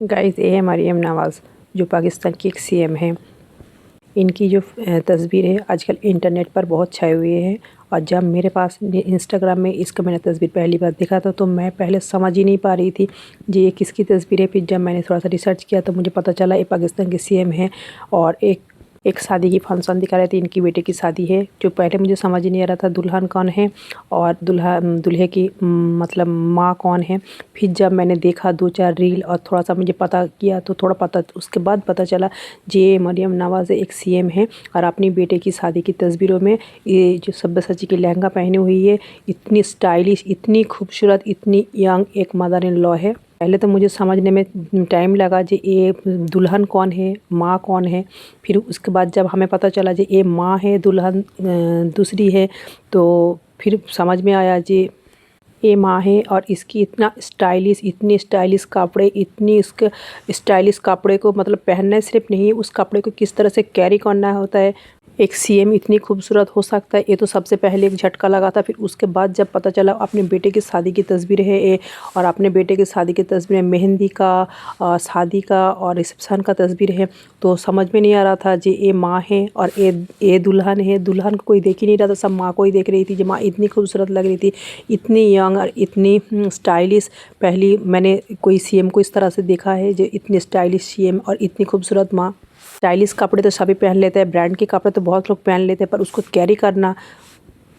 Guys, ये है मरियम नवाज़ जो पाकिस्तान की एक सीएम है। इनकी जो तस्वीर है आजकल इंटरनेट पर बहुत छाई हुई है। और जब मेरे पास इंस्टाग्राम में इसका मैंने तस्वीर पहली बार देखा था तो मैं पहले समझ ही नहीं पा रही थी जी ये किसकी तस्वीर है। फिर जब मैंने थोड़ा सा रिसर्च किया तो मुझे पता चला ये पाकिस्तान के सीएम है। और एक शादी की फंक्शन दिखा रहे थे, इनकी बेटे की शादी है। जो पहले मुझे समझ ही नहीं आ रहा था दुल्हन कौन है और दूल्हे की मतलब माँ कौन है। फिर जब मैंने देखा 2-4 रील और थोड़ा सा मुझे पता किया तो थोड़ा पता उसके बाद पता चला जे मरियम नवाज़ एक सीएम है। और अपनी बेटे की शादी की तस्वीरों में ये जो सब्यसाची की लहंगा पहनी हुई है, इतनी स्टाइलिश, इतनी खूबसूरत, इतनी यंग एक मदर इन लॉ है। पहले तो मुझे समझने में टाइम लगा जी ये दुल्हन कौन है, माँ कौन है। फिर उसके बाद जब हमें पता चला जी ये माँ है, दुल्हन दूसरी है, तो फिर समझ में आया जी ये माँ है। और इसकी इतनी स्टाइलिश कपड़े, इतनी इसके स्टाइलिश कपड़े को मतलब पहनना सिर्फ नहीं, उस कपड़े को किस तरह से कैरी करना होता है। एक सीएम इतनी खूबसूरत हो सकता है, ये तो सबसे पहले एक झटका लगा था। फिर उसके बाद जब पता चला अपने बेटे की शादी की तस्वीर है ये, और अपने बेटे की शादी की तस्वीर में मेहंदी का, शादी का और रिसेप्शन का तस्वीर है, तो समझ में नहीं आ रहा था जी ये माँ है और ये दुल्हन है। दुल्हन को कोई देख ही नहीं रहा था, सब माँ को ही देख रही थी। जो माँ इतनी खूबसूरत लग रही थी, इतनी यंग और इतनी स्टाइलिश। पहली मैंने कोई सीएम को इस तरह से देखा है जो इतनी स्टाइलिश सीएम और इतनी खूबसूरत माँ। स्टाइलिश कपड़े तो सभी पहन लेते हैं, ब्रांड के कपड़े तो बहुत लोग पहन लेते हैं, पर उसको कैरी करना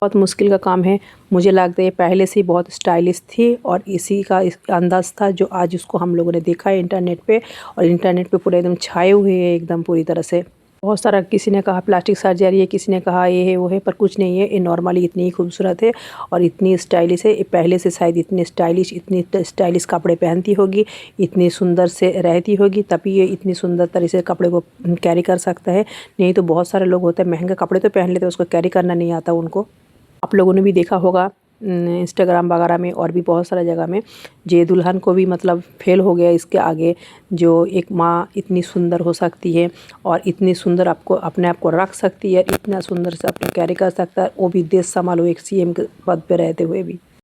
बहुत मुश्किल का काम है। मुझे लगता है ये पहले से ही बहुत स्टाइलिश थी और इसी का अंदाज़ था जो आज उसको हम लोगों ने देखा है इंटरनेट पे। और इंटरनेट पे पूरे एकदम छाए हुए हैं एकदम पूरी तरह से। बहुत सारा किसी ने कहा प्लास्टिक सर्जरी है, किसी ने कहा ये है वो है, पर कुछ नहीं है। ये नॉर्मली इतनी ही खूबसूरत है और इतनी स्टाइलिश है। ये पहले से शायद इतनी स्टाइलिश कपड़े पहनती होगी, इतनी सुंदर से रहती होगी, तभी ये इतनी सुंदर तरह से कपड़े को कैरी कर सकता है। नहीं तो बहुत सारे लोग होते हैं महंगे कपड़े तो पहन लेते हैं, उसको कैरी करना नहीं आता उनको। आप लोगों ने भी देखा होगा इंस्टाग्राम वगैरह में और भी बहुत सारा जगह में, जे दुल्हन को भी मतलब फेल हो गया इसके आगे। जो एक माँ इतनी सुंदर हो सकती है और इतनी सुंदर आपको अपने आप को रख सकती है, इतना सुंदर से अपने कैरी कर सकता है, वो भी देश संभालो एक सीएम के पद पे रहते हुए भी।